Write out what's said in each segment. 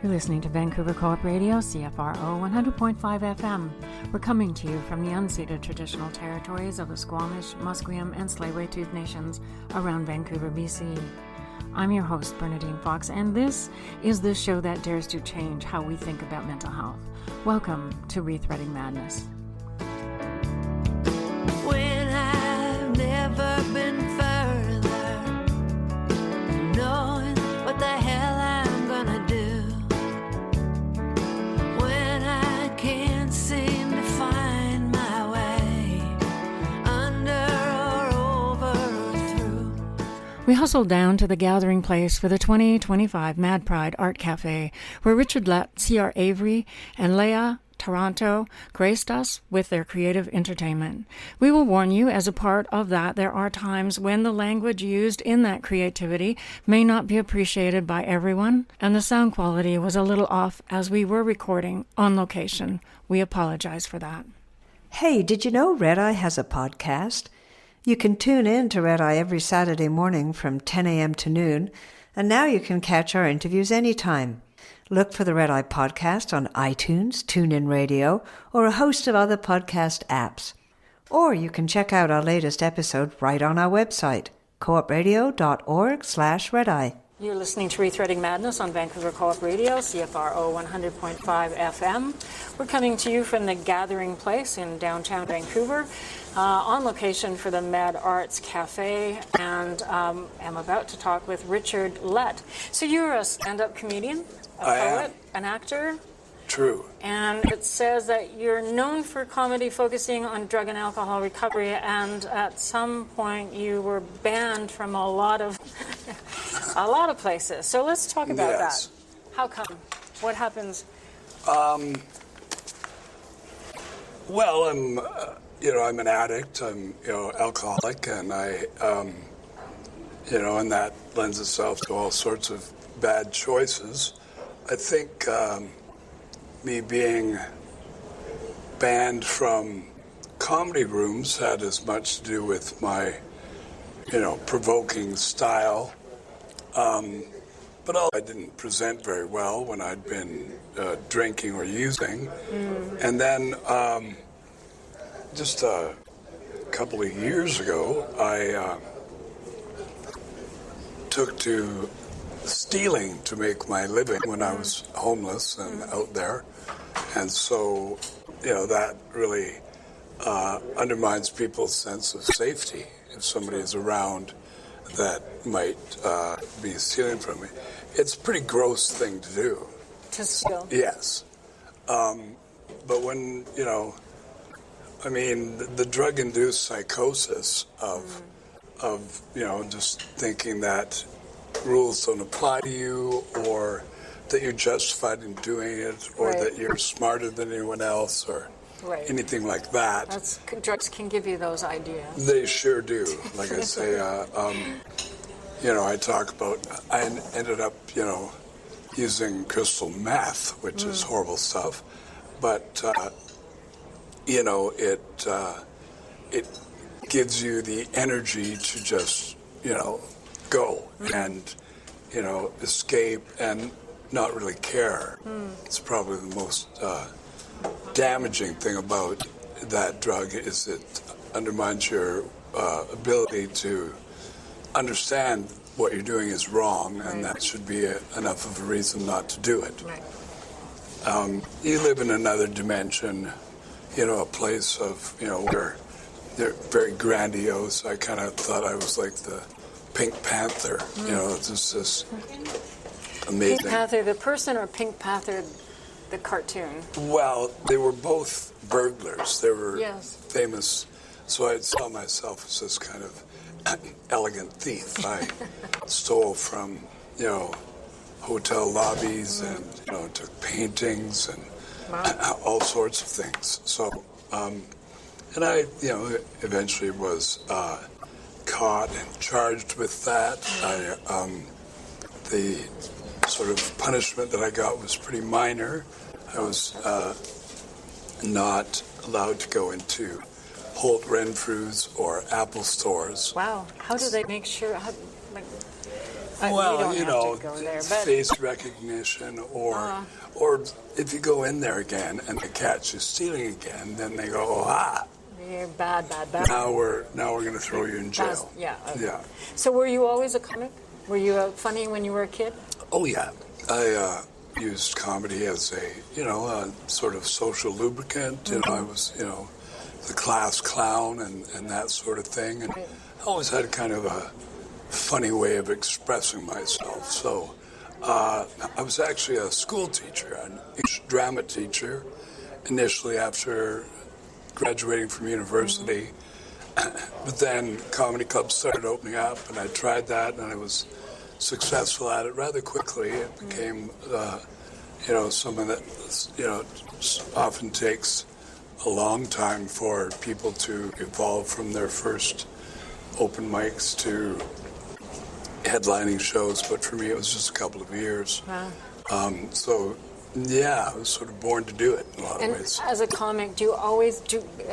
You're listening to Vancouver Co-op Radio, CFRO 100.5 FM. We're coming to you from the unceded traditional territories of the Squamish, Musqueam, and Tsleil-Waututh nations around Vancouver, BC. I'm your host, Bernadine Fox, and this is the show that dares to change how we think about mental health. Welcome to Rethreading Madness. When I've never been further from knowing what the hell I'm gonna do. When I can't seem to find my way under or over or through. We hustled down to the gathering place for the 2025 Mad Pride Art Café, where Richard Lett, C.R. Avery, and Lea Taranto graced us with their creative entertainment. We will warn you, as a part of that, there are times when the language used in that creativity may not be appreciated by everyone, and the sound quality was a little off as we were recording on location. We apologize for that. Hey, did you know Red Eye has a podcast? You can tune in to Red Eye every Saturday morning from 10 a.m. to noon, and now you can catch our interviews anytime. Look for the Red Eye Podcast on iTunes, TuneIn Radio, or a host of other podcast apps. Or you can check out our latest episode right on our website, coopradio.org/redeye. You're listening to Rethreading Madness on Vancouver Co-op Radio, CFRO 100.5 FM. We're coming to you from the Gathering Place in downtown Vancouver, on location for the Mad Arts Café, and I'm about to talk with Richard Lett. So you're a stand-up comedian, a poet, an actor? True. And it says that you're known for comedy focusing on drug and alcohol recovery, and at some point you were banned from a lot of places. So let's talk about that. How come? What happens? Well, I'm an addict. I'm, alcoholic, and I, and that lends itself to all sorts of bad choices. I think me being banned from comedy rooms had as much to do with my, provoking style. But I didn't present very well when I'd been drinking or using. And then just a couple of years ago, I took to stealing to make my living when I was homeless and out there. And so, that really undermines people's sense of safety if somebody is around that might be stealing from me. It's a pretty gross thing to do. To steal? Yes. But when, the drug-induced psychosis of just thinking that rules don't apply to you, or that you're justified in doing it, or that you're smarter than anyone else, or anything like that. Drugs can give you those ideas. They sure do. Like I say, I talk about, I ended up, using crystal meth, which is horrible stuff, but, it gives you the energy to just, go and, escape and not really care. It's probably the most damaging thing about that drug is it undermines your ability to understand what you're doing is wrong, and that should be enough of a reason not to do it. You live in another dimension, a place of, where they're very grandiose. I kind of thought I was like the Pink Panther, it's just this amazing. Pink Panther, the person, or Pink Panther, the cartoon? Well, they were both burglars. They were famous, so I saw myself as this kind of elegant thief. I stole from, hotel lobbies and, took paintings and all sorts of things. So, and I, eventually was caught and charged with that. The sort of punishment that I got was pretty minor. I was not allowed to go into Holt Renfrew's or Apple stores. Wow. How do they make sure? We Well, don't you have know, to go there, but face recognition, or if you go in there again and they catch you stealing again, then they go, you're bad. now we're going to throw you in jail. Yeah. Okay. Yeah. So were you always a comic? Were you funny when you were a kid? Oh yeah, I used comedy as a sort of social lubricant. You know, I was the class clown and that sort of thing, and I always had kind of a funny way of expressing myself. So I was actually a school teacher, an English drama teacher, initially after graduating from university. But then comedy clubs started opening up, and I tried that, and I was successful at it rather quickly. It became, something that, often takes a long time for people to evolve from their first open mics to headlining shows. But for me, it was just a couple of years. Wow. So, yeah, I was sort of born to do it in a lot of ways. As a comic, do you always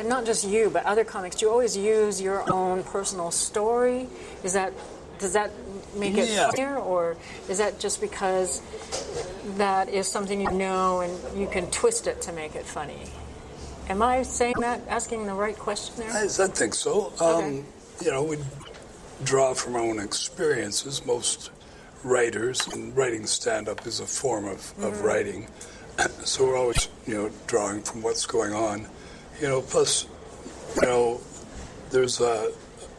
not just you, but other comics, do you always use your own personal story? Does that make it funnier, or is that just because that is something you know and you can twist it to make it funny? Am I saying that, asking the right question there? I think so. Okay. We draw from our own experiences. Most writers, and writing stand-up is a form of writing. So we're always, drawing from what's going on. Plus, there's a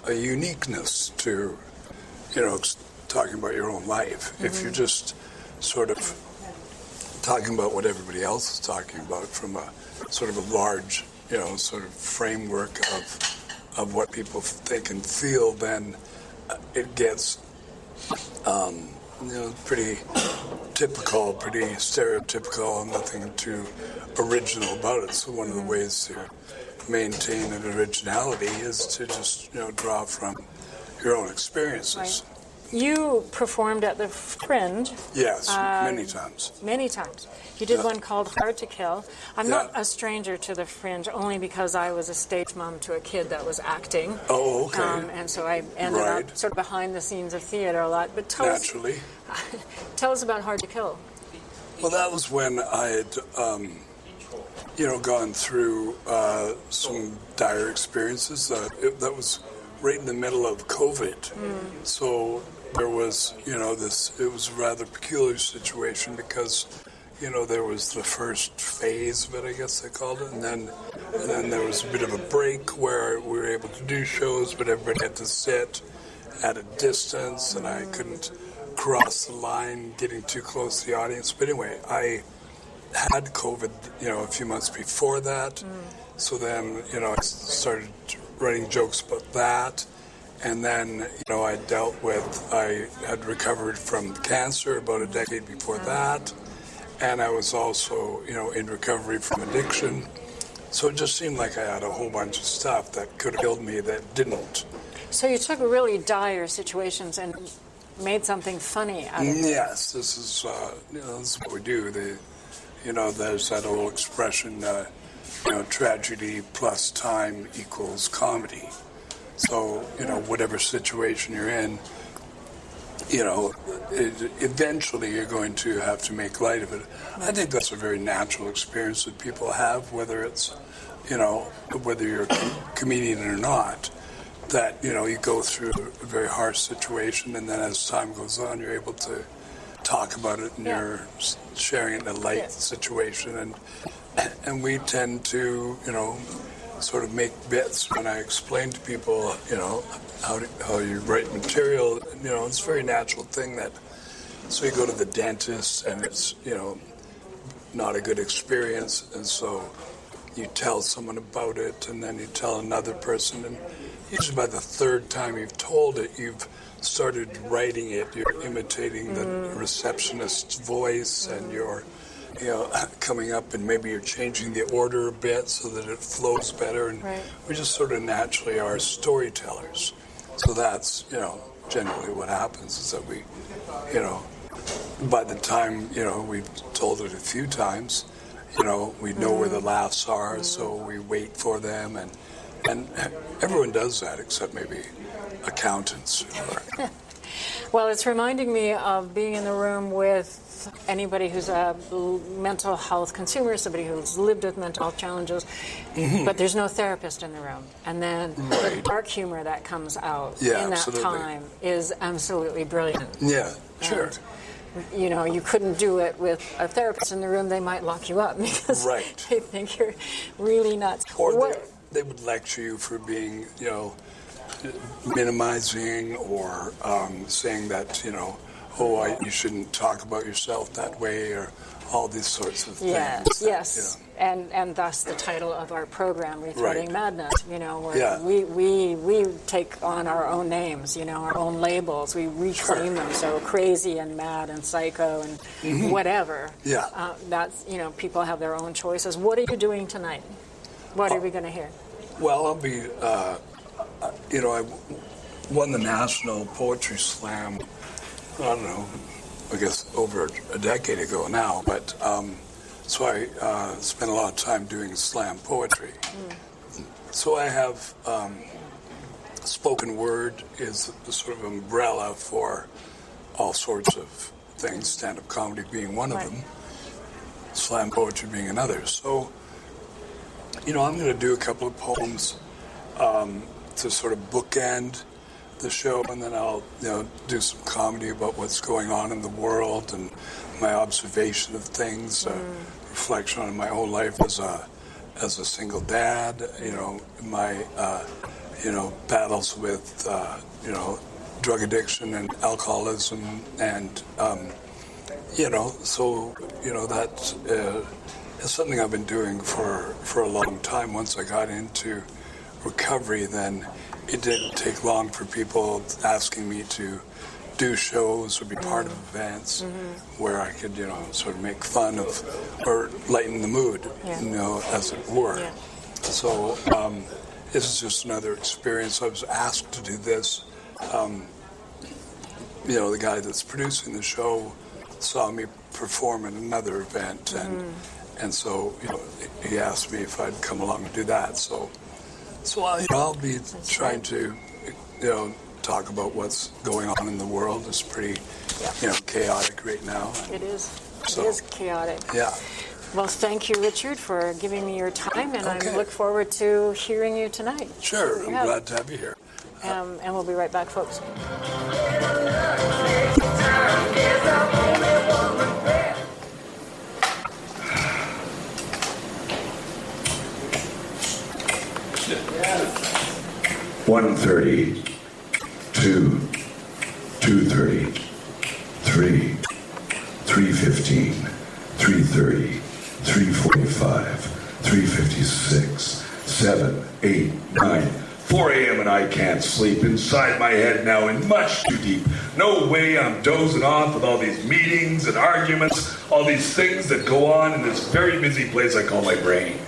uniqueness to, talking about your own life. If you're just sort of talking about what everybody else is talking about from a sort of a large, sort of framework of what people think and feel, then it gets, pretty typical, pretty stereotypical, and nothing too original about it. So one of the ways to maintain an originality is to just, draw from your own experiences. Right. You performed at the Fringe. Yes, many times. Many times. You did one called Hard to Kill. I'm not a stranger to the Fringe, only because I was a stage mom to a kid that was acting. Oh, okay. And so I ended up sort of behind the scenes of theater a lot. But tell us about Hard to Kill. Well, that was when I had, gone through some dire experiences. That was right in the middle of COVID. So there was, it was a rather peculiar situation because, there was the first phase of it, I guess they called it, and then there was a bit of a break where we were able to do shows, but everybody had to sit at a distance, and I couldn't cross the line getting too close to the audience. But anyway, I had COVID, a few months before that, so then, I started writing jokes about that. And then, I had recovered from cancer about a decade before that. And I was also, in recovery from addiction. So it just seemed like I had a whole bunch of stuff that could have killed me that didn't. So you took really dire situations and made something funny out of it. Yes, this is what we do. There's that old expression, tragedy plus time equals comedy. So, whatever situation you're in, eventually you're going to have to make light of it. I think that's a very natural experience that people have, whether it's, whether you're a comedian or not, that, you go through a very harsh situation, and then as time goes on, you're able to talk about it, and you're sharing it in a light situation. And we tend to, sort of make bits when I explain to people, how you write material. It's a very natural thing that, so you go to the dentist and it's, not a good experience, and so you tell someone about it, and then you tell another person, and usually by the third time you've told it, you've started writing it, you're imitating the receptionist's voice, and you're coming up, and maybe you're changing the order a bit so that it flows better, and we just sort of naturally are storytellers. So that's, generally what happens is that we, by the time, we've told it a few times, we know where the laughs are, so we wait for them, and everyone does that except maybe accountants. Well, it's reminding me of being in the room with anybody who's a mental health consumer, somebody who's lived with mental health challenges, but there's no therapist in the room. And then the dark humor that comes out in that absolutely. time is absolutely brilliant. Yeah, sure. And, you know, you couldn't do it with a therapist in the room. They might lock you up because Right. they think you're really nuts. Or they would lecture you for being, you know, minimizing or saying that, you know, you shouldn't talk about yourself that way, or all these sorts of things. Yes. And thus the title of our program, Rethreading Madness, you know, where we take on our own names, you know, our own labels. We reclaim them, so crazy and mad and psycho and whatever. Yeah. That's, you know, people have their own choices. What are you doing tonight? What are we going to hear? Well, I'll be, you know, I won the National Poetry Slam, I don't know, I guess over a decade ago now, but so I spent a lot of time doing slam poetry. So I have spoken word is the sort of umbrella for all sorts of things, stand-up comedy being one of them, slam poetry being another. So, you know, I'm going to do a couple of poems to sort of bookend the show, and then I'll, you know, do some comedy about what's going on in the world and my observation of things, reflection on my own life as a single dad, you know, my you know, battles with you know, drug addiction and alcoholism, and you know, so you know, that is something I've been doing for a long time. Once I got into recovery, then it didn't take long for people asking me to do shows or be part of events where I could, you know, sort of make fun of or lighten the mood, you know, as it were. So this is just another experience. I was asked to do this. You know, the guy that's producing the show saw me perform at another event, and so, you know, he asked me if I'd come along and do that. So I'll be trying to, you know, talk about what's going on in the world. It's pretty, you know, chaotic right now. It is. So, it is chaotic. Yeah. Well, thank you, Richard, for giving me your time, and I look forward to hearing you tonight. Sure. I'm glad to have you here. And we'll be right back, folks. $1:30, $2, $2:30, $3, $3:15, $3:30, $3:45, $3:56, $7, $8, $9, 4 a.m. and I can't sleep. Inside my head now and much too deep. No way I'm dozing off with all these meetings and arguments, all these things that go on in this very busy place I call my brain.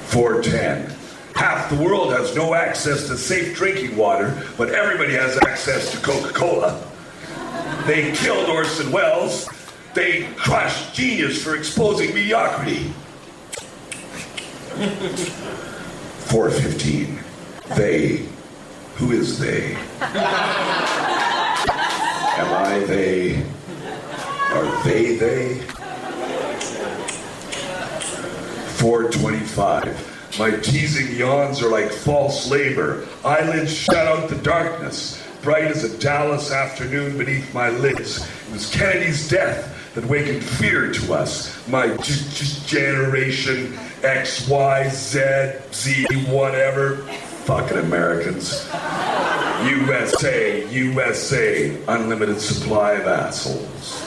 4:10. Half the world has no access to safe drinking water, but everybody has access to Coca-Cola. They killed Orson Welles. They crushed genius for exposing mediocrity. 4:15. They. Who is they? Am I they? Are they? 4:25. My teasing yawns are like false labor. Eyelids shut out the darkness, bright as a Dallas afternoon beneath my lids. It was Kennedy's death that wakened fear to us. My generation, X, Y, Z, Z, whatever. Fucking Americans. USA, USA, unlimited supply of assholes.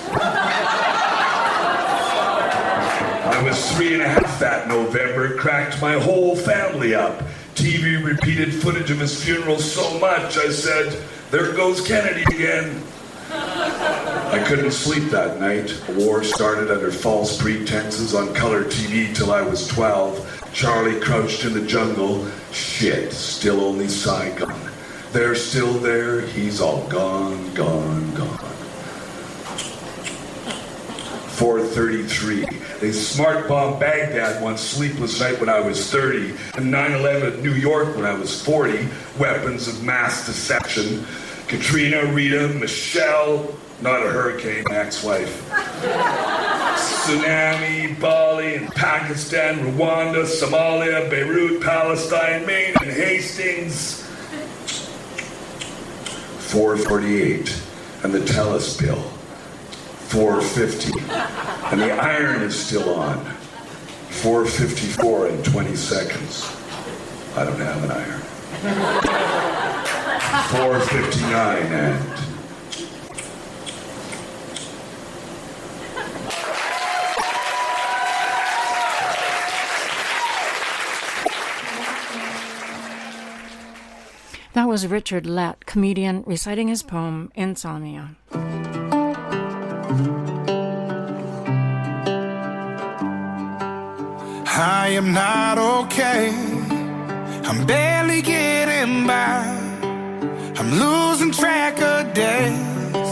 I was 3.5 that November, cracked my whole family up. TV repeated footage of his funeral so much, I said, there goes Kennedy again. I couldn't sleep that night. A war started under false pretenses on color TV till I was 12. Charlie crouched in the jungle. Shit, still only Saigon. They're still there, he's all gone, gone, gone. 433. They smart bombed Baghdad one sleepless night when I was 30, and 9/11 New York when I was 40. Weapons of mass deception. Katrina, Rita, Michelle, not a hurricane, ex-wife. Tsunami, Bali, and Pakistan, Rwanda, Somalia, Beirut, Palestine, Maine, and Hastings. 448, and the Telus bill. 450, and the iron is still on. 454 in 20 seconds. I don't have an iron. 459 and... That was Richard Lett, comedian, reciting his poem, Insomnia. I am not okay. I'm barely getting by. I'm losing track of days,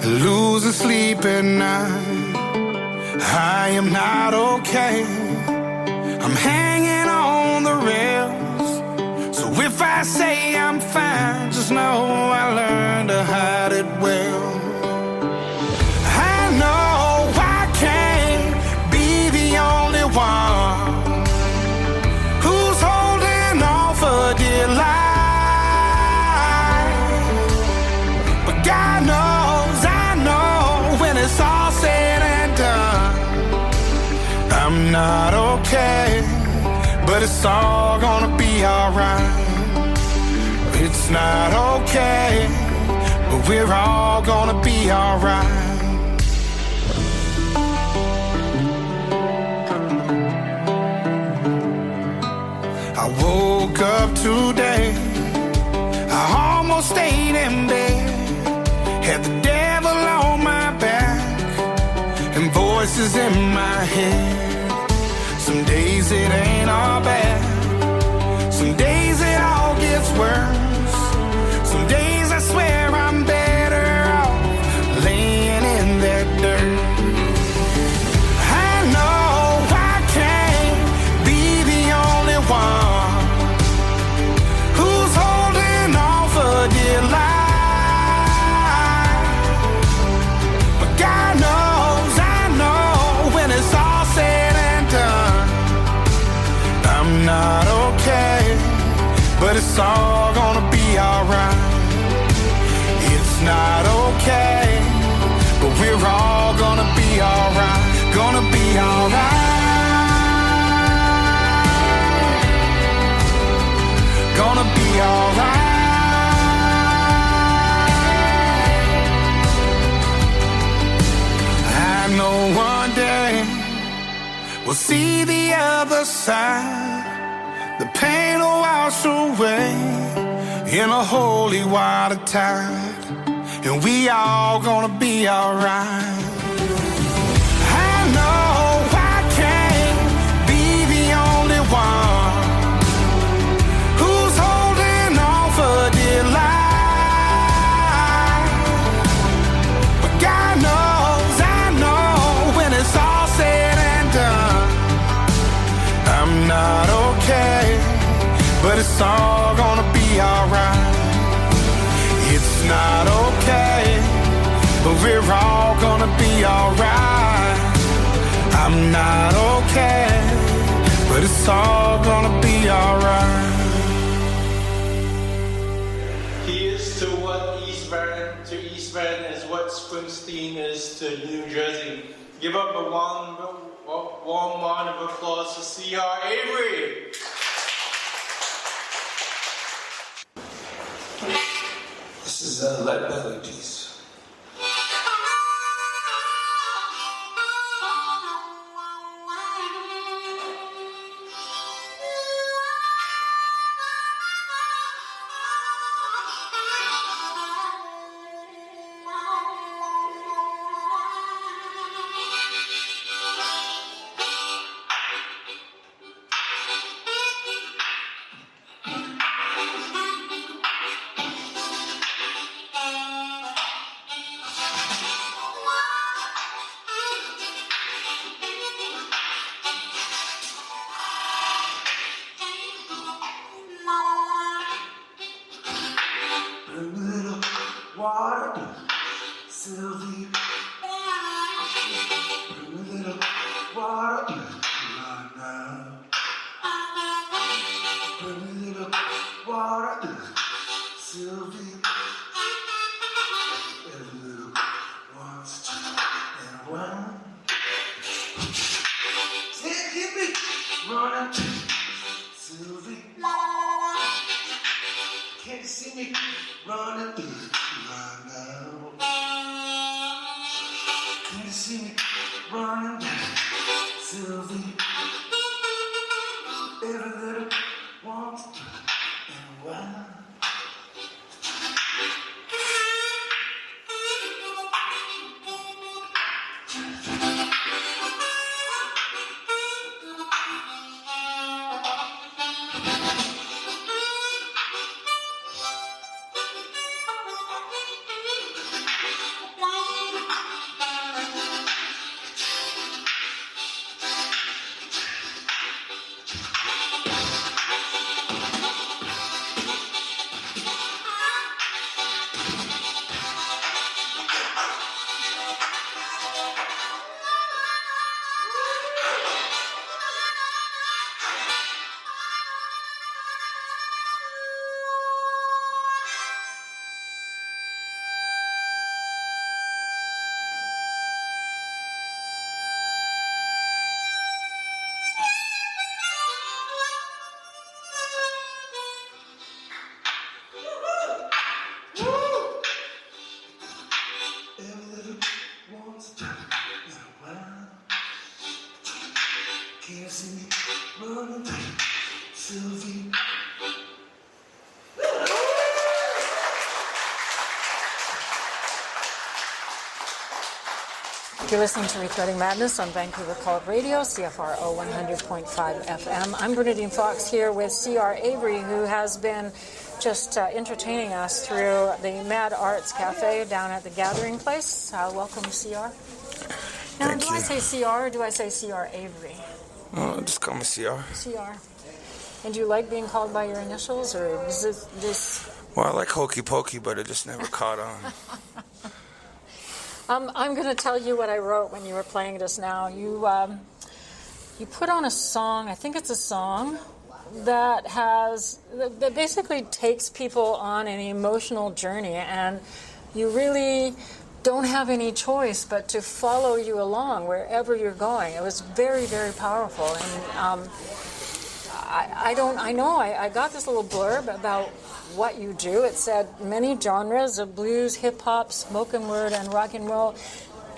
losing sleep at night. I am not okay. I'm hanging on the rails. So if I say I'm fine, just know I learned to hide it well. I know I can't be the only one who's holding on for dear life. But God knows, I know, when it's all said and done, I'm not okay, but it's all gonna be alright. It's not okay, but we're all gonna be alright. I woke up today, I almost stayed in bed, had the devil on my back and voices in my head. Some days it ain't all bad, some days it all gets worse. Some days I swear I'm better off laying in that dirt. I know I can't be the only one who's holding on for dear life. But God knows, I know, when it's all said and done, I'm not okay, but it's all gonna be alright. It's not okay, but we're all gonna be alright. Gonna be alright. Gonna be alright. I know one day we'll see the other side. The pain will wash away in a holy water tide, and we all gonna be alright. I know I can't be the only one who's holding on for dear life. But God knows, I know, when it's all said and done, I'm not okay, but it's all gonna be alright. It's not okay, but we're all gonna be alright. I'm not okay, but it's all gonna be alright. He is to what East Van is what Springsteen is to New Jersey. Give up a warm round of applause for C.R. Avery. This is a Lett belly piece. water, Sylvie. Bring me a little water right now. Bring me a little water, Sylvie. Every little once and around. Keep me running, Sylvie. Can't you see me running right now? Can't you see me running, Sylvie? Every little once and around. Can't see me running, Sylvie. You're listening to Rethreading Madness on Vancouver College Radio, CFRO 100.5 FM. I'm Bernadine Fox here with C.R. Avery, who has been just entertaining us through the Mad Arts Café down at the Gathering Place. Welcome, C.R. Now, Thank you. I say C.R. or do I say C.R. Avery? Just call me CR. C.R. And do you like being called by your initials, or is this... Well, I like hokey pokey, but it just never caught on. I'm going to tell you what I wrote when you were playing just now. You put on a song, I think it's a song, that basically takes people on an emotional journey, and you really don't have any choice but to follow you along wherever you're going. It was very, very powerful, and I got this little blurb about what you do. It said many genres of blues, hip hop, spoken word, and rock and roll,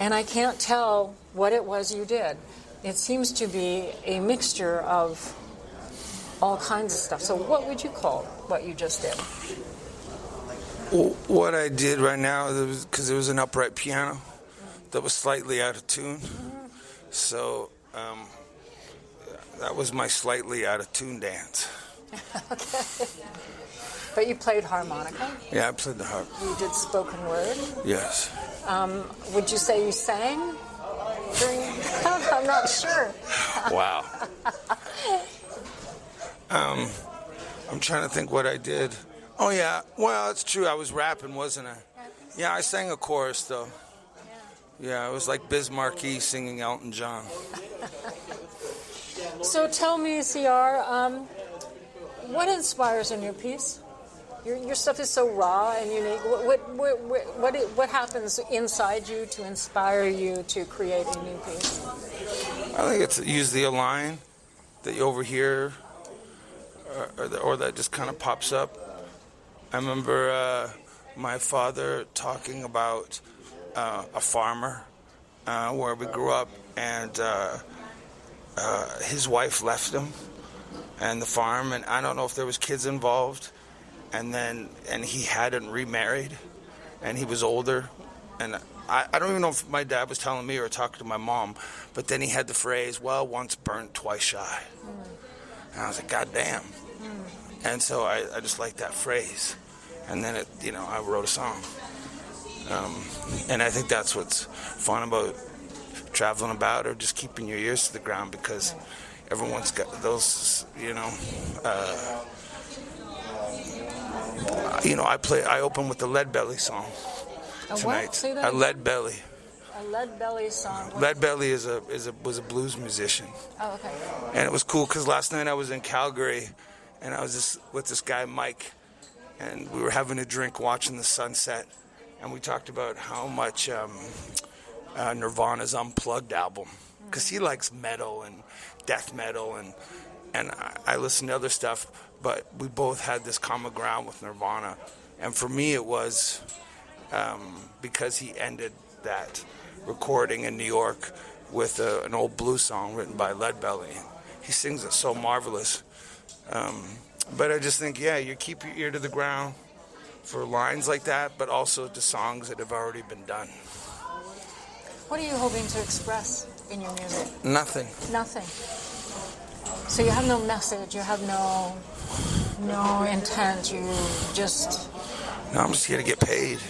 and I can't tell what it was you did. It seems to be a mixture of all kinds of stuff. So what would you call what you just did? Well, what I did right now, because it was an upright piano that was slightly out of tune, so that was my slightly out of tune dance. Okay. But you played harmonica. Yeah, I played the harp. You did spoken word. Yes. Would you say you sang during? I'm not sure. Wow. I'm trying to think what I did. Oh, yeah. Well, it's true. I was rapping, wasn't I? Yeah, I sang a chorus, though. Yeah, it was like Biz Markie singing Elton John. So tell me, CR, what inspires a new piece? Your stuff is so raw and unique. What happens inside you to inspire you to create a new piece? I think it's usually a line that you overhear or that just kind of pops up. I remember my father talking about a farmer where we grew up, and his wife left him and the farm, and I don't know if there was kids involved, and he hadn't remarried, and he was older, and I don't even know if my dad was telling me or talking to my mom, but then he had the phrase, well, once burnt, twice shy. And I was like, God damn. And so I just liked that phrase. And then I wrote a song. And I think that's what's fun about traveling about, or just keeping your ears to the ground, because everyone's got those, I open with the Lead Belly song. What? Say that again? Lead Belly. A Lead Belly song. Lead Belly was a blues musician. Oh, okay. And it was cool because last night I was in Calgary, and I was just with this guy Mike, and we were having a drink, watching the sunset, and we talked about how much Nirvana's Unplugged album, because he likes metal and death metal, and I listen to other stuff, but we both had this common ground with Nirvana, and for me it was because he ended that recording in New York with an old blues song written by Lead Belly. He sings it so marvelous. But I just think, you keep your ear to the ground for lines like that, but also to songs that have already been done. What are you hoping to express in your music? Nothing. Nothing. So you have no message, you have no intent, you just... No, I'm just here to get paid.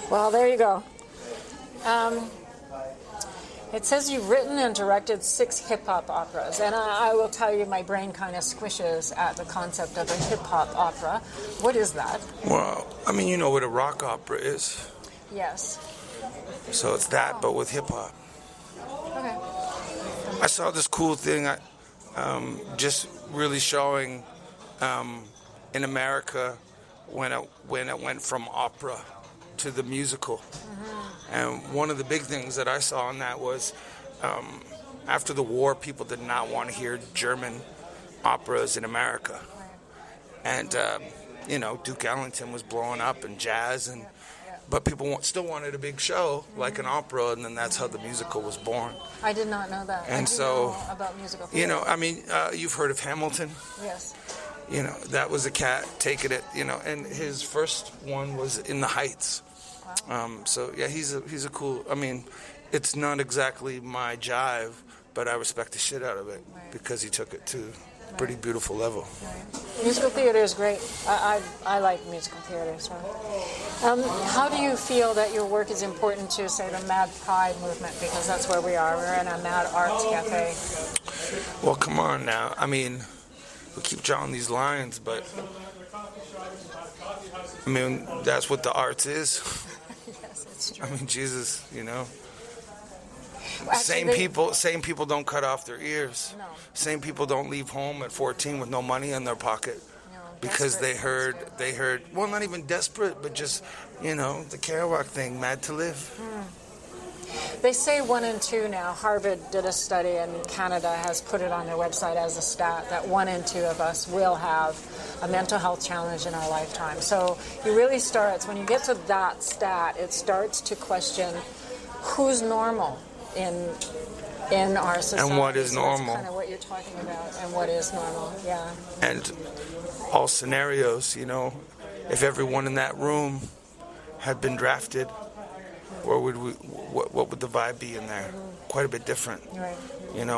Well, there you go. It says you've written and directed 6 hip-hop operas, and I will tell you my brain kind of squishes at the concept of a hip-hop opera. What is that? Well, I mean, you know what a rock opera is. Yes. So it's that, but with hip-hop. Okay. I saw this cool thing just really showing in America when it went from opera to the musical. Mm-hmm. And one of the big things that I saw in that was after the war, people did not want to hear German operas in America. And, Duke Ellington was blowing up and jazz, but people still wanted a big show like an opera, and then that's how the musical was born. I did not know that. And I do know about musical theater. You've heard of Hamilton? Yes. That was a cat taking it, and his first one was In the Heights. Wow. He's a cool, it's not exactly my jive, but I respect the shit out of it because he took it to a pretty beautiful level. Right. Musical theater is great. I like musical theater as well. How do you feel that your work is important to, say, the Mad Pride movement? Because that's where we are. We're in a Mad Arts Café. Well, come on now. We keep drawing these lines, but that's what the arts is. Yes, it's true. Jesus, Well, same people don't cut off their ears. No. Same people don't leave home at 14 with no money in their pocket. No, because they heard, well, not even desperate, but just, the Kerouac thing, mad to live. They say 1 in 2 now. Harvard did a study, and Canada has put it on their website as a stat, that 1 in 2 of us will have a mental health challenge in our lifetime. So it really starts, when you get to that stat, it starts to question who's normal in our society. And what is normal. That's kind of what you're talking about, and what is normal, yeah. And all scenarios, if everyone in that room had been drafted, what would the vibe be in there? Quite a bit different. Right.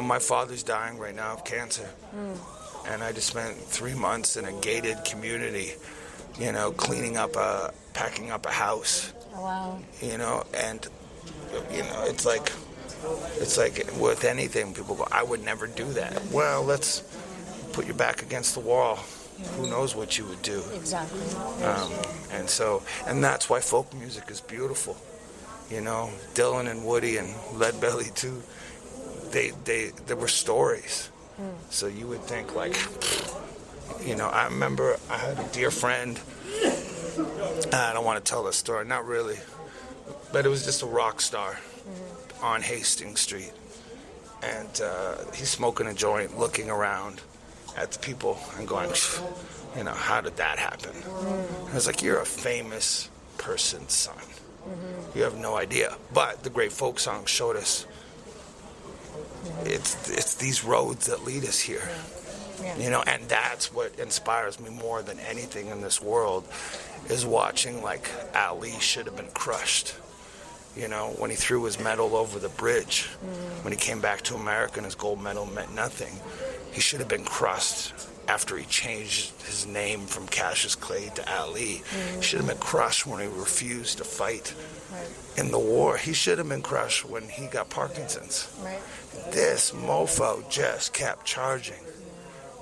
My father's dying right now of cancer. And I just spent 3 months in a gated community, cleaning up packing up a house. Oh, wow. And it's like with anything, people go, I would never do that. Well, let's put your back against the wall. Who knows what you would do? Exactly. And that's why folk music is beautiful. Dylan and Woody and Lead Belly too. There were stories. So you would think I remember I had a dear friend. I don't want to tell this story, not really, but it was just a rock star on Hastings Street, and he's smoking a joint, looking around at the people and going, how did that happen? I was like, you're a famous person's son. You have no idea. But the great folk song showed us it's these roads that lead us here. Yeah. And that's what inspires me more than anything in this world, is watching Ali should have been crushed. When he threw his medal over the bridge, when he came back to America and his gold medal meant nothing, he should have been crushed after he changed his name from Cassius Clay to Ali. He should have been crushed when he refused to fight in the war. He should have been crushed when he got Parkinson's. Right. This mofo just kept charging.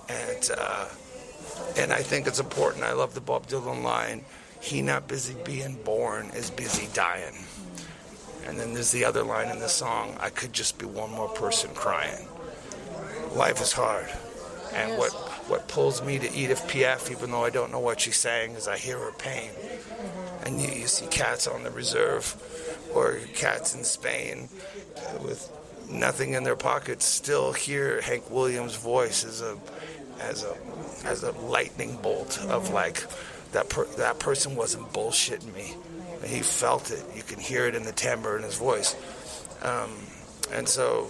And I think it's important. I love the Bob Dylan line, He not busy being born is busy dying. And then there's the other line in the song, I could just be one more person crying. Life is hard. And what pulls me to Edith Piaf, even though I don't know what she's saying, is I hear her pain. And you see cats on the reserve or cats in Spain with nothing in their pockets still hear Hank Williams' voice as a lightning bolt of like that person wasn't bullshitting me. He felt it. You can hear it in the timbre in his voice. And so,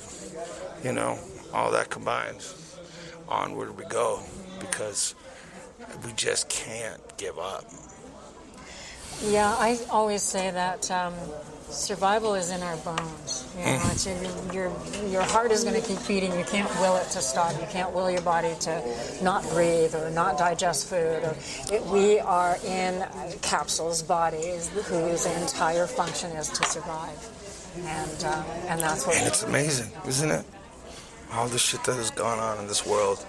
you know, all that combined, onward we go, because we just can't give up. Yeah, I always say that survival is in our bones. You know, it's your heart is going to keep beating. You can't will it to stop. You can't will your body to not breathe or not digest food. We are in capsules, bodies whose entire function is to survive, and that's what. And it's amazing, isn't it? All the shit that has gone on in this world,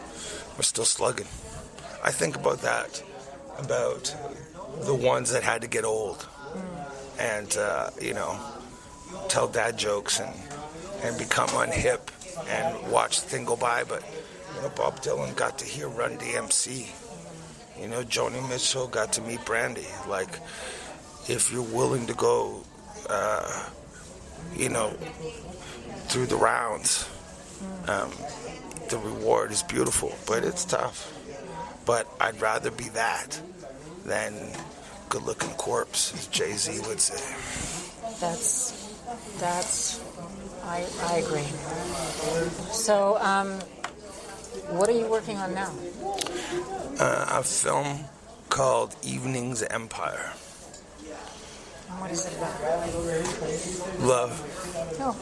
we're still slugging. I think about that, about the ones that had to get old and, you know, tell dad jokes and become unhip and watch the thing go by. But, you know, Bob Dylan got to hear Run DMC. You know, Joni Mitchell got to meet Brandy. Like, if you're willing to go, you know, through the rounds, the reward is beautiful, but it's tough. But I'd rather be that than good-looking corpse, as Jay-Z would say. I agree. So, what are you working on now? A film called Evening's Empire. And what is it about? Love. Oh,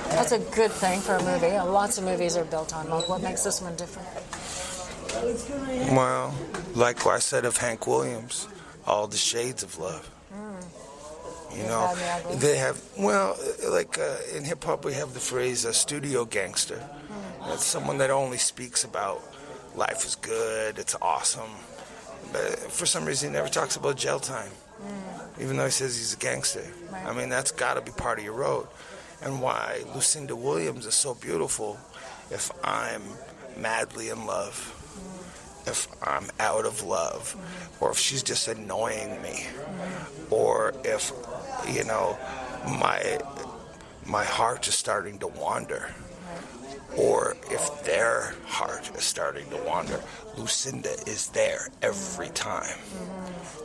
that's a good thing for a movie. Lots of movies are built on love. What makes this one different? Well, like I said of Hank Williams, all the shades of love. You know, they have, well, like in hip-hop we have the phrase a studio gangster. That's someone that only speaks about life is good, it's awesome. But for some reason he never talks about jail time, even though he says he's a gangster. Right. I mean, that's got to be part of your road. And why Lucinda Williams is so beautiful, if I'm madly in love, if I'm out of love, or if she's just annoying me, or if, you know, my heart is starting to wander, or if their heart is starting to wander, Lucinda is there every time.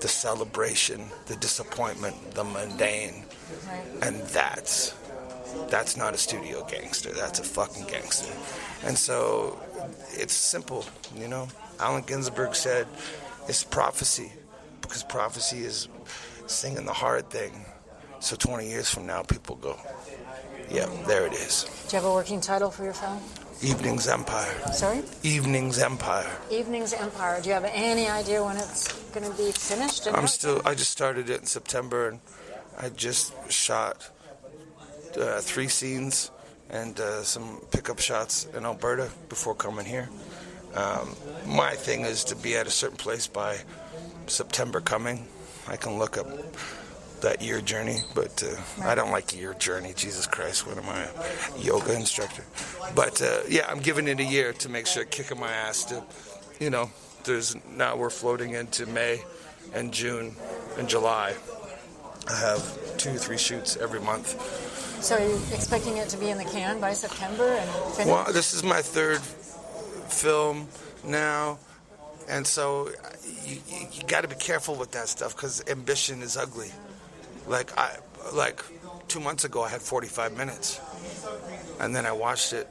The celebration, the disappointment, the mundane, and that's not a studio gangster, that's a fucking gangster. And so it's simple, you know. Allen Ginsberg said it's prophecy, because prophecy is singing the hard thing. So 20 years from now, people go, yeah, there it is. Do you have a working title for your film? Evening's Empire. Sorry? Evening's Empire. Evening's Empire. Do you have any idea when it's going to be finished? I just started it in September, and I just shot 3 scenes and some pickup shots in Alberta before coming here. My thing is to be at a certain place by September coming. I can look up that year journey, but I don't like year journey. Jesus Christ, what am I, a yoga instructor? But yeah, I'm giving it a year to make sure, kicking my ass to, you know, now we're floating into May and June and July. I have 2-3 shoots every month. So are you expecting it to be in the can by September and finished? Well, this is my 3rd film now, and so you got to be careful with that stuff, because ambition is ugly. Like 2 months ago I had 45 minutes, and then I watched it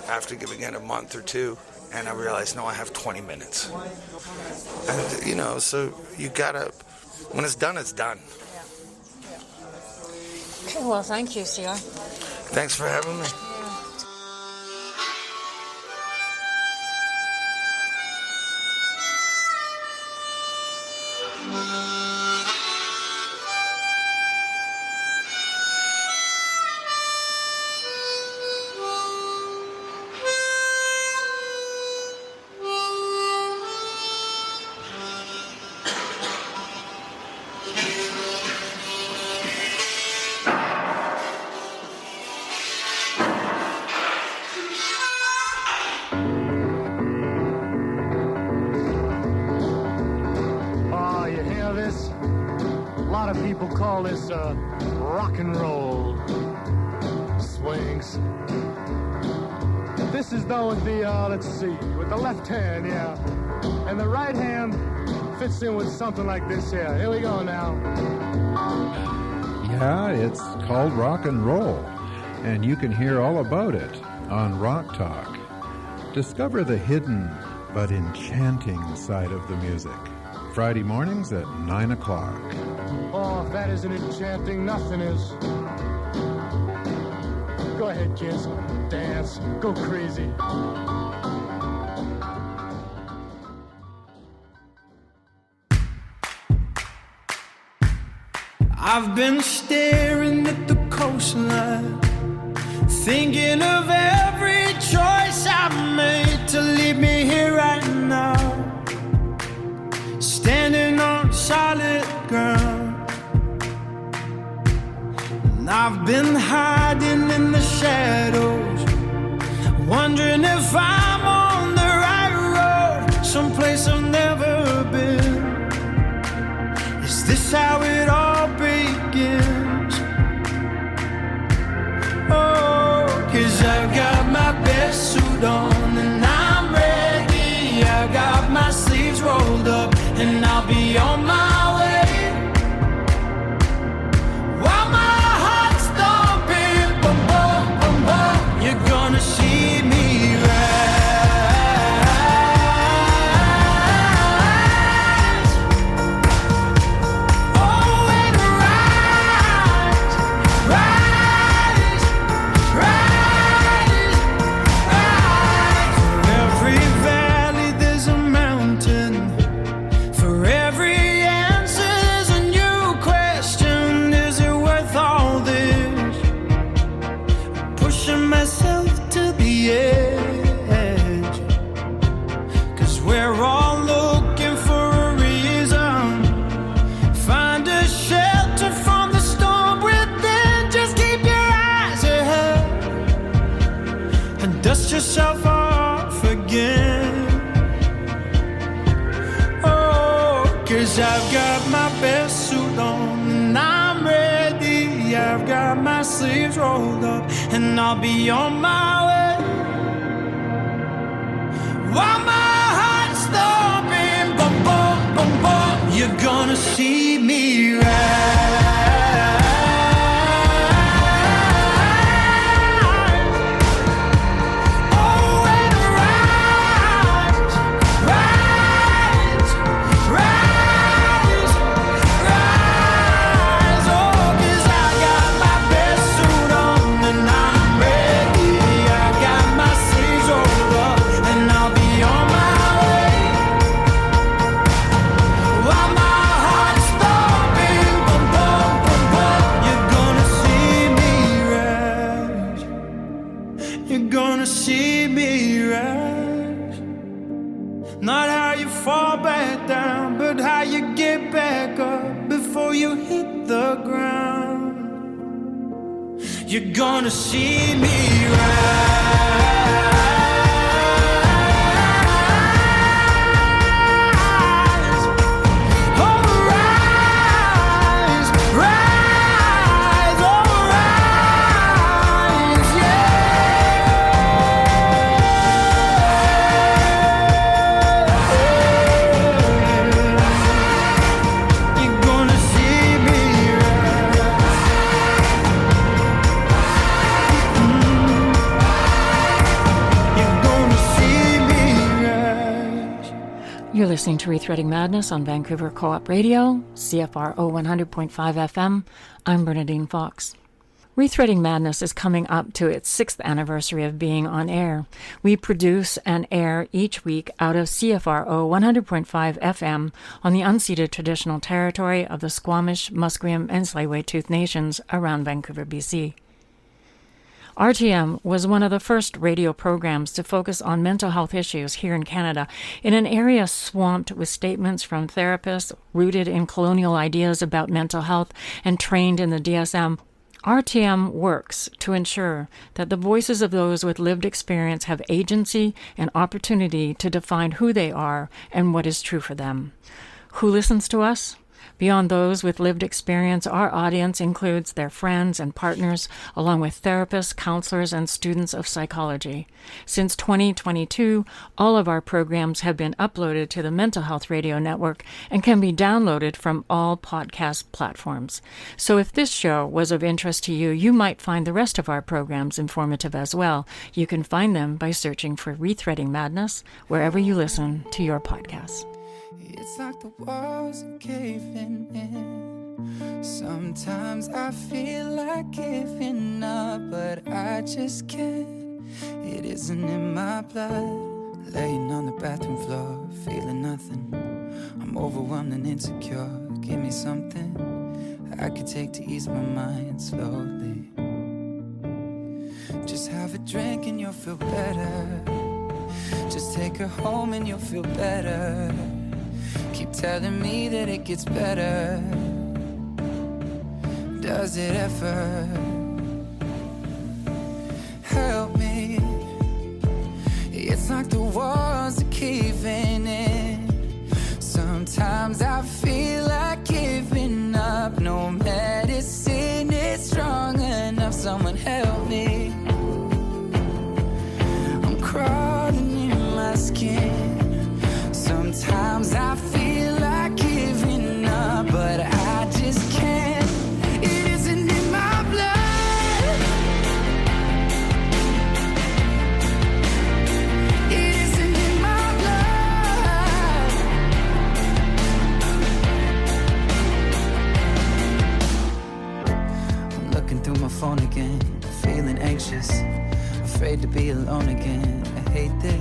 after giving it a month or 2, and I realized, no, I have 20 minutes. And you know, so you gotta, when it's done, it's done. Okay, well, thank you, CR. Thanks for having me. A lot of people call this rock and roll swings. This is done with the, let's see, with the left hand, yeah. And the right hand fits in with something like this here. Here we go now. Yeah, it's called rock and roll, and you can hear all about it on Rock Talk. Discover the hidden but enchanting side of the music. Friday mornings at 9 o'clock. Oh, if that isn't enchanting, nothing is. Go ahead, kids. Dance. Go crazy. I've been staring at the coastline, thinking of every choice I've made to leave me here right now, standing on solid ground. And I've been hiding in the shadows, wondering if I'm on the right road, someplace I've never been. Is this how it all begins? Oh, 'cause I've got my best suit on and I'm ready. I got my sleeves rolled up and I'll be on my way. While my heart's thumping, boom, boom, boom, boom, you're gonna see me rise. Oh, and rise, rise, rise, rise. For every valley there's a mountain. For every answer there's a new question. Is it worth all this? Pushing myself to the edge. 'Cause we're all looking for a reason. Find a shelter from the storm within. Just keep your eyes ahead and dust yourself off again. Oh, 'cause I've got my best suit on and I'm ready. I've got my sleeves rolled up and I'll be on my way. While my heart's thumping, boom, boom, boom, boom, you're gonna see me rise. Oh, and rise, rise, rise, rise. Oh, 'cause I got my best suit on and I'm ready. I got my sleeves rolled up and I'll be on my way. While my heart's thumping, boom, boom, boom, boom, you're gonna see me rise. You're gonna see me rise. Not how you fall back down, but how you get back up before you hit the ground. You're gonna see me rise. Oh, rise, rise, oh, rise, yeah. You're gonna see me rise. You're gonna see me rise. You're listening to Rethreading Madness on Vancouver Co-op Radio, CFRO 100.5 FM. I'm Bernadine Fox. Rethreading Madness is coming up to its 6th anniversary of being on air. We produce and air each week out of CFRO 100.5 FM on the unceded traditional territory of the Squamish, Musqueam, and Tsleil-Waututh nations around Vancouver, BC. RTM was one of the first radio programs to focus on mental health issues here in Canada, in an area swamped with statements from therapists rooted in colonial ideas about mental health and trained in the DSM. RTM works to ensure that the voices of those with lived experience have agency and opportunity to define who they are and what is true for them. Who listens to us? Beyond those with lived experience, our audience includes their friends and partners, along with therapists, counselors, and students of psychology. Since 2022, all of our programs have been uploaded to the Mental Health Radio Network and can be downloaded from all podcast platforms. So if this show was of interest to you, you might find the rest of our programs informative as well. You can find them by searching for Rethreading Madness wherever you listen to your podcasts. It's like the walls are caving in. Sometimes I feel like giving up, but I just can't. It isn't in my blood. Laying on the bathroom floor, feeling nothing. I'm overwhelmed and insecure. Give me something I could take to ease my mind slowly. Just have a drink and you'll feel better. Just take her home and you'll feel better. Keep telling me that it gets better. Does it ever? Help me. It's like the walls are caving in. Sometimes I feel like giving up. No medicine is strong enough. Someone help me. I'm crawling in my skin. Sometimes I feel like giving up, but I just can't. It isn't in my blood. It isn't in my blood. I'm looking through my phone again, feeling anxious, afraid to be alone again. I hate this.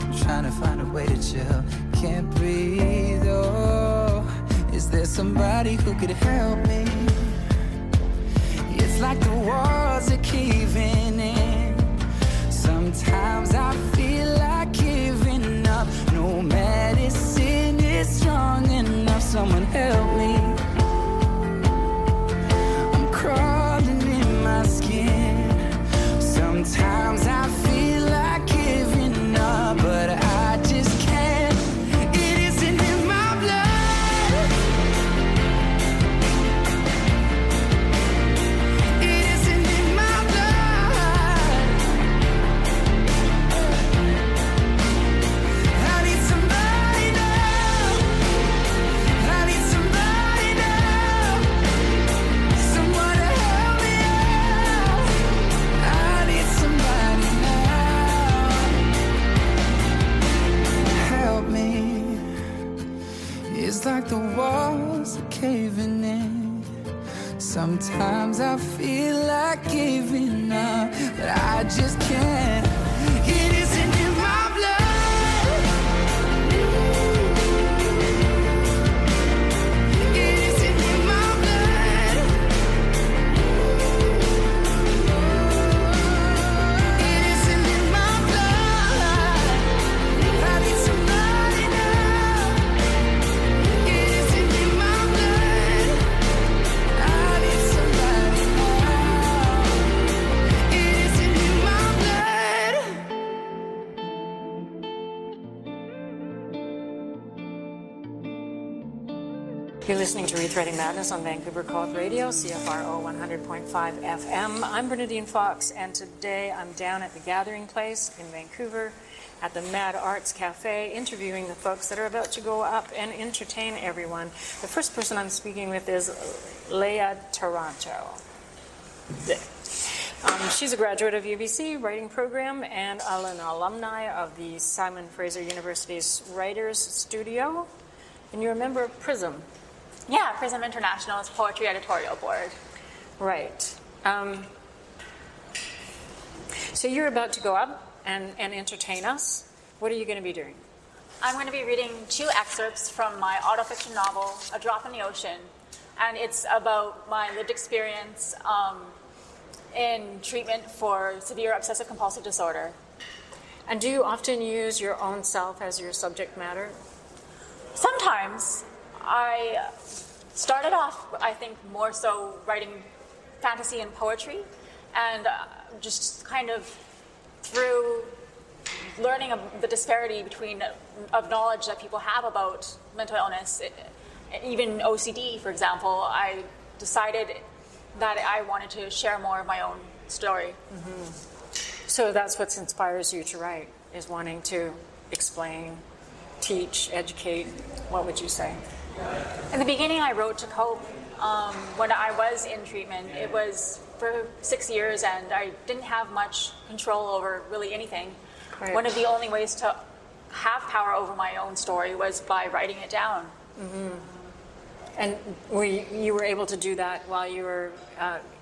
I'm trying to find a way to chill. Can't breathe, oh. Is there somebody who could help me? It's like the walls are caving in. Sometimes I feel like giving up. No medicine is strong enough. Someone help me. I'm crawling in my skin. Sometimes I feel like giving up, but I just can't. It isn't in my blood. It isn't in my blood. I need somebody now. I need somebody now. Someone to help me out. I need somebody now. Help me. It's like the walls are caving in. Sometimes I feel like giving up, but I just can't. It isn't in my blood. It isn't in my blood. It isn't in my blood. I need somebody now. It isn't in my blood. I need somebody now. It isn't in my blood. You're listening to Rethreading Madness on Vancouver College Radio, CFRO 100.5 FM. I'm Bernadine Fox, and today I'm down at the Gathering Place in Vancouver at the Mad Arts Café, interviewing the folks that are about to go up and entertain everyone. The first person I'm speaking with is Lea Taranto. She's a graduate of UBC writing program and an alumni of the Simon Fraser University's Writers Studio. And you're a member of PRISM. Yeah, PRISM International's Poetry Editorial Board. Right. So you're about to go up and entertain us. What are you going to be doing? I'm going to be reading 2 excerpts from my autofiction novel, A Drop in the Ocean, and it's about my lived experience in treatment for severe obsessive-compulsive disorder. And do you often use your own self as your subject matter? Sometimes. I started off, I think, more so writing fantasy and poetry, and just kind of through learning of the disparity of knowledge that people have about mental illness even OCD, for example, I decided that I wanted to share more of my own story. So that's what inspires you to write, is wanting to explain, teach, educate. What would you say? In the beginning, I wrote to cope. When I was in treatment, it was for 6 years, and I didn't have much control over really anything. Right. One of the only ways to have power over my own story was by writing it down. And you were able to do that while you were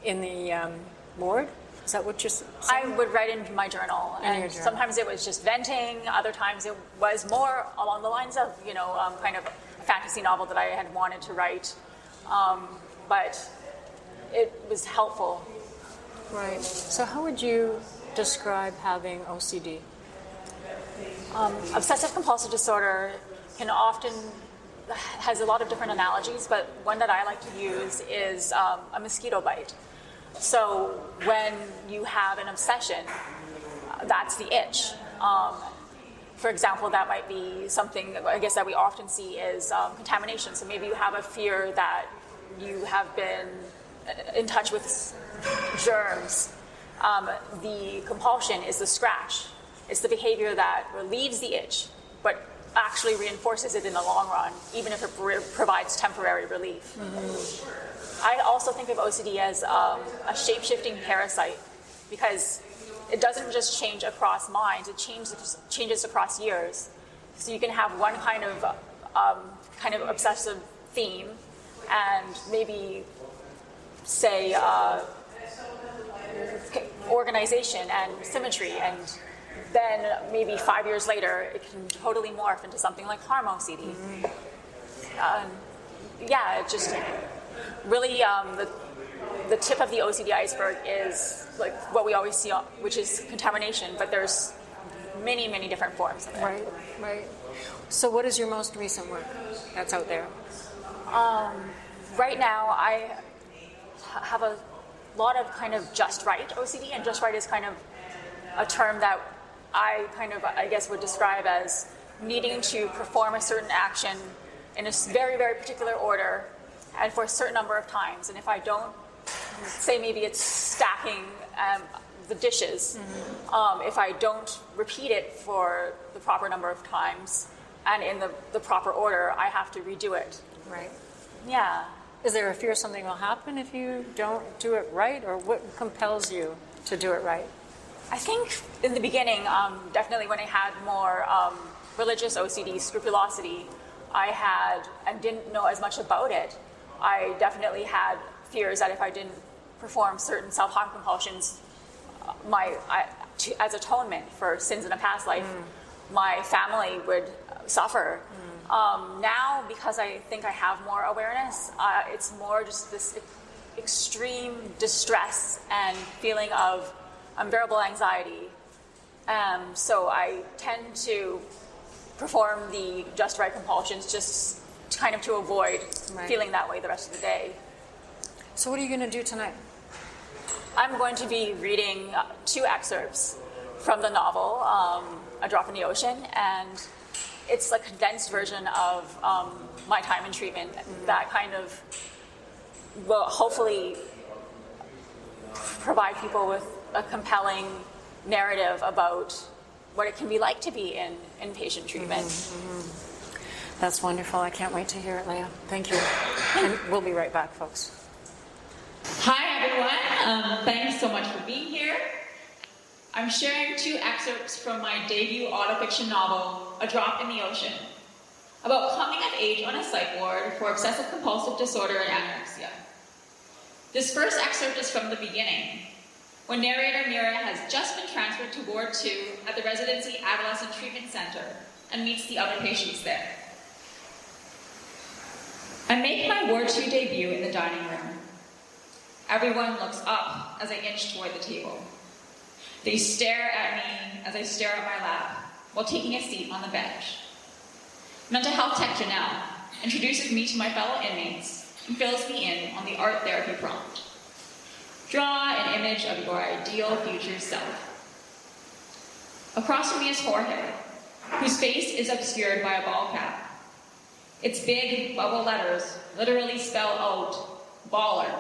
in the ward? Is that what you're saying? I would write in my journal, and sometimes it was just venting. Other times it was more along the lines of, kind of a fantasy novel that I had wanted to write. But it was helpful. Right. So how would you describe having OCD? Obsessive compulsive disorder has a lot of different analogies, but one that I like to use is a mosquito bite. So when you have an obsession, that's the itch. For example, that might be something, I guess, that we often see is contamination. So maybe you have a fear that you have been in touch with germs. The compulsion is the scratch. It's the behavior that relieves the itch, but actually reinforces it in the long run, even if it provides temporary relief. I also think of OCD as a shape-shifting parasite, because it doesn't just change across minds, it changes across years. So you can have one kind of obsessive theme, and maybe say organization and symmetry, and then maybe 5 years later it can totally morph into something like harm OCD. It just really the tip of the OCD iceberg is like what we always see, which is contamination, but there's many, many different forms of it. Right. So what is your most recent work that's out there? Right now, I have a lot of kind of just right OCD, and just right is kind of a term that I guess would describe as needing to perform a certain action in a very, very particular order and for a certain number of times. And if I don't, say maybe it's stacking the dishes, if I don't repeat it for the proper number of times and in the proper order, I have to redo it. Right. Yeah. Is there a fear something will happen if you don't do it right, or what compels you to do it right? I think in the beginning, definitely when I had more religious OCD, scrupulosity, I had and didn't know as much about it. I definitely had fears that if I didn't perform certain self-harm compulsions, as atonement for sins in a past life, my family would suffer. Now, because I think I have more awareness, it's more just this extreme distress and feeling of unbearable anxiety. So I tend to perform the just right compulsions just kind of to avoid feeling that way the rest of the day. So what are you going to do tonight? I'm going to be reading 2 excerpts from the novel, A Drop in the Ocean, and it's a condensed version of my time in treatment that kind of will hopefully provide people with a compelling narrative about what it can be like to be in inpatient treatment. That's wonderful. I can't wait to hear it, Lea. Thank you. And we'll be right back, folks. Hi, everyone. Thanks so much for being here. I'm sharing 2 excerpts from my debut autofiction novel, A Drop in the Ocean, about coming of age on a psych ward for obsessive compulsive disorder and anorexia. This first excerpt is from the beginning, when narrator Mira has just been transferred to Ward 2 at the Residency Adolescent Treatment Center and meets the other patients there. I make my Ward 2 debut in the dining room. Everyone looks up as I inch toward the table. They stare at me as I stare at my lap while taking a seat on the bench. Mental health tech Janelle introduces me to my fellow inmates and fills me in on the art therapy prompt. Draw an image of your ideal future self. Across from me is Jorge, whose face is obscured by a ball cap. Its big bubble letters literally spell out baller,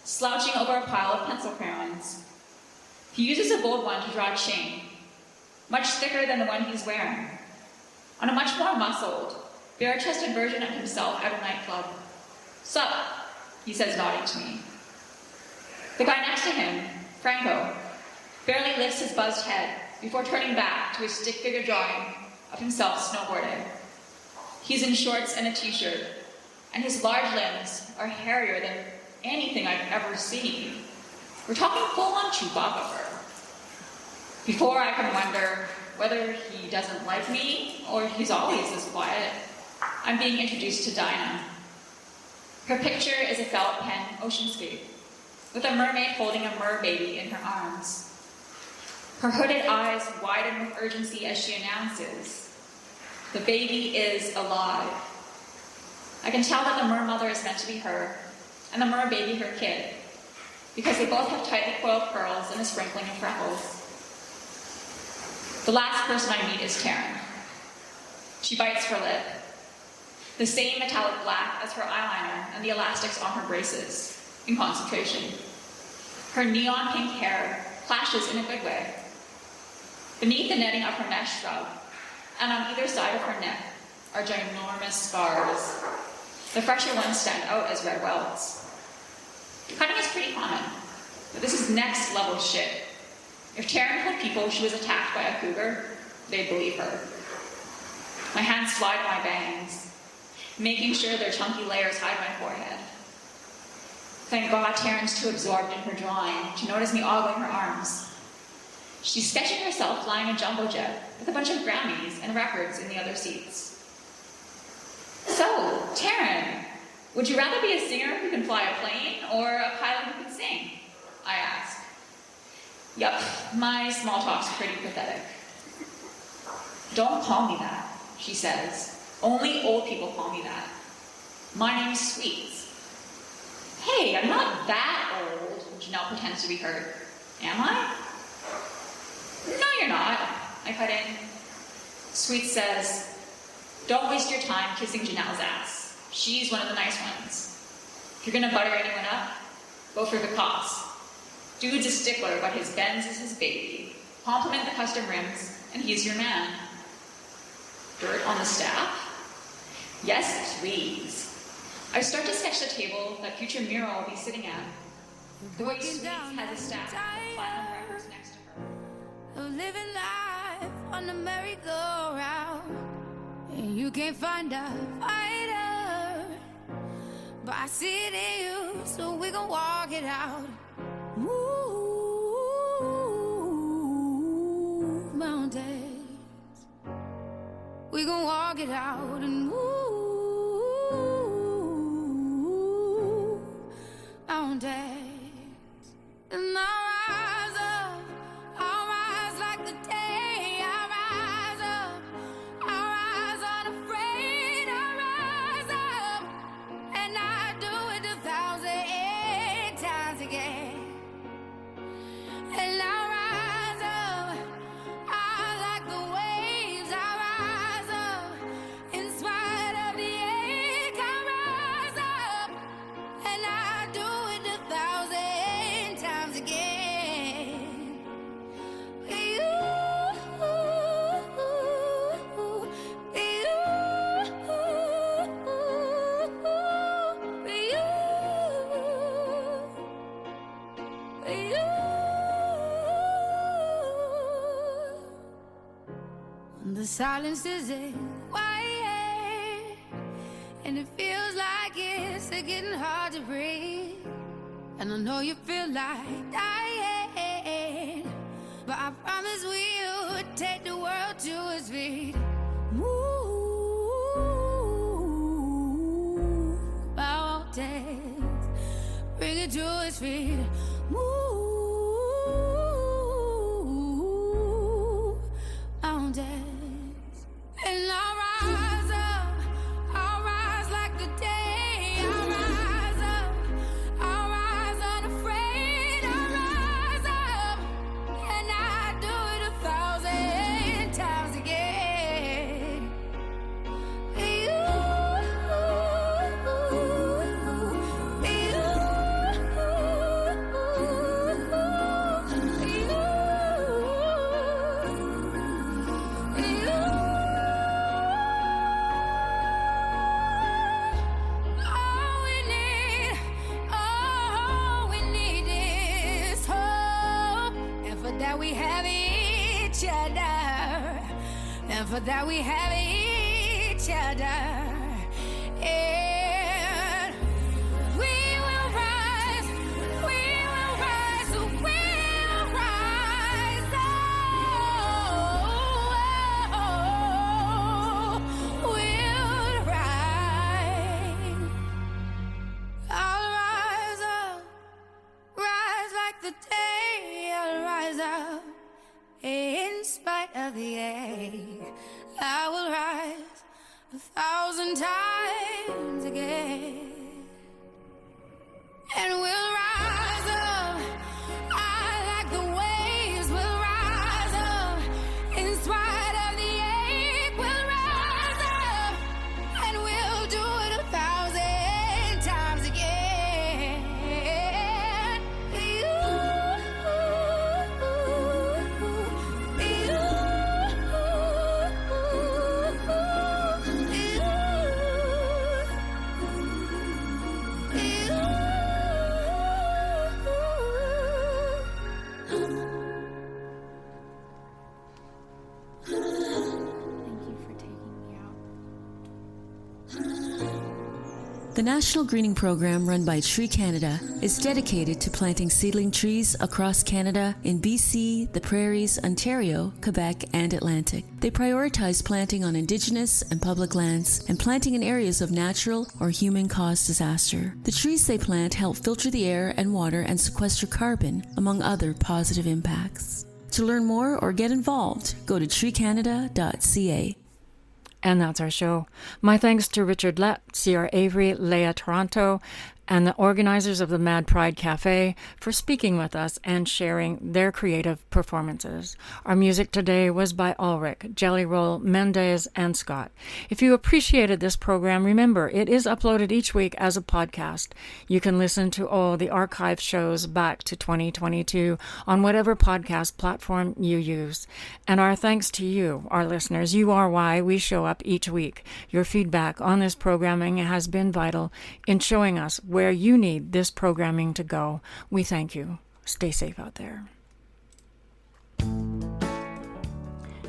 slouching over a pile of pencil crayons. He uses a bold one to draw a chain, much thicker than the one he's wearing, on a much more muscled, bare-chested version of himself at a nightclub. Sup, he says, nodding to me. The guy next to him, Franco, barely lifts his buzzed head before turning back to his stick-figure drawing of himself snowboarding. He's in shorts and a t-shirt, and his large limbs are hairier than anything I've ever seen. We're talking full-on Chewbacca fur. Before I can wonder whether he doesn't like me or he's always this quiet, I'm being introduced to Dinah. Her picture is a felt pen oceanscape, with a mermaid holding a mer baby in her arms. Her hooded eyes widen with urgency as she announces, "The baby is alive." I can tell that the mer mother is meant to be her, and the mer baby her kid, because they both have tightly coiled curls and a sprinkling of freckles. The last person I meet is Taryn. She bites her lip, the same metallic black as her eyeliner and the elastics on her braces, in concentration. Her neon pink hair clashes in a good way. Beneath the netting of her mesh scrub, and on either side of her neck, are ginormous scars. The fresher ones stand out as red welts. Cutting is pretty common, but this is next level shit. If Taryn told people she was attacked by a cougar, they'd believe her. My hands slide my bangs, making sure their chunky layers hide my forehead. Thank God Taryn's too absorbed in her drawing to notice me ogling her arms. She's sketching herself flying a jumbo jet with a bunch of Grammys and records in the other seats. So, Taryn, would you rather be a singer who can fly a plane or a pilot who can sing? I ask. Yup, my small talk's pretty pathetic. Don't call me that, she says. Only old people call me that. My name's Sweets. Hey, I'm not that old, Janelle pretends to be hurt. Am I? No, you're not, I cut in. Sweets says, don't waste your time kissing Janelle's ass. She's one of the nice ones. If you're gonna butter anyone up, go for the cops. Dude's a stickler, but his Benz is his baby. Compliment the custom rims, and he's your man. Dirt on the staff? Yes, please. I start to sketch the table that future Mira will be sitting at. The way Sweets has a stack of platinum records next to her. Living life on the merry-go-round, and you can't find a fighter, but I see it in you, so we gon' walk it out. Move mountains, we gon' walk it out and move mountains. And I'll rise like the day. I'll rise up, I'll rise unafraid. I'll rise up, and I do it 1,000 times again. And I'll rise up, I like the waves. I'll rise up, in spite of the ache. I'll rise up, and I do it 1,000 times again. You, the silence is quiet, and it feels like it's getting hard to breathe. And I know you feel like dying, but I promise we'll take the world to its feet. Move mountains, bring it to its feet. Move mountains. And I'll rise up, I'll rise like the day. I'll rise up, I'll rise unafraid. I'll rise up, and I do it 1,000 times again. You we have each other. And for that we have each other. And we will rise, we'll rise, oh, we'll rise. I'll rise up, rise like the day. I'll rise up in spite of the ache. I will rise 1,000 times again. And we'll rise up, I like the waves. We'll rise up in spite of the ache. We'll rise up and we'll do it 1,000 times again. The National Greening Program run by Tree Canada is dedicated to planting seedling trees across Canada in BC, the Prairies, Ontario, Quebec, and Atlantic. They prioritize planting on Indigenous and public lands and planting in areas of natural or human-caused disaster. The trees they plant help filter the air and water and sequester carbon, among other positive impacts. To learn more or get involved, go to treecanada.ca. And that's our show. My thanks to Richard Lett, C.R. Avery, Lea Taranto, and the organizers of the Mad Pride Café for speaking with us and sharing their creative performances. Our music today was by Ulrich, Jelly Roll, Mendez, and Scott. If you appreciated this program, remember, it is uploaded each week as a podcast. You can listen to all the archive shows back to 2022 on whatever podcast platform you use. And our thanks to you, our listeners. You are why we show up each week. Your feedback on this programming has been vital in showing us where you need this programming to go. We thank you. Stay safe out there.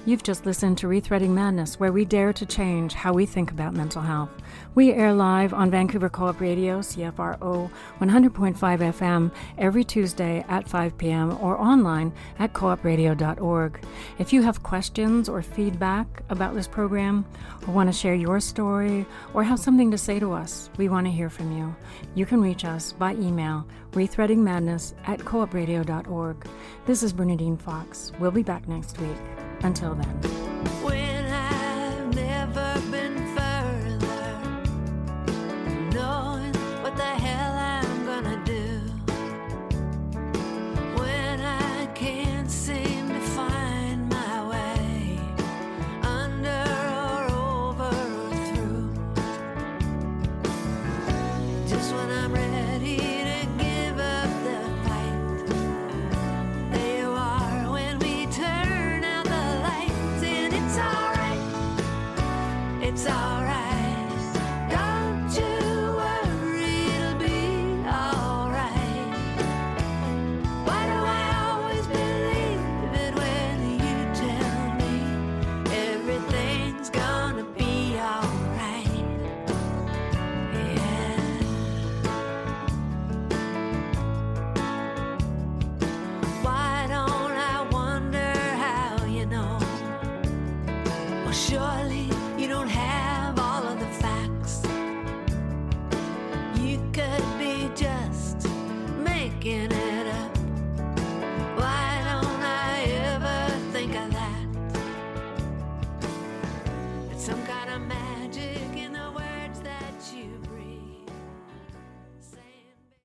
You've just listened to Rethreading Madness, where we dare to change how we think about mental health. We air live on Vancouver Co-op Radio, CFRO 100.5 FM, every Tuesday at 5 p.m. or online at coopradio.org. If you have questions or feedback about this program, or want to share your story, or have something to say to us, we want to hear from you. You can reach us by email, rethreadingmadness@coopradio.org. This is Bernadine Fox. We'll be back next week. Until then.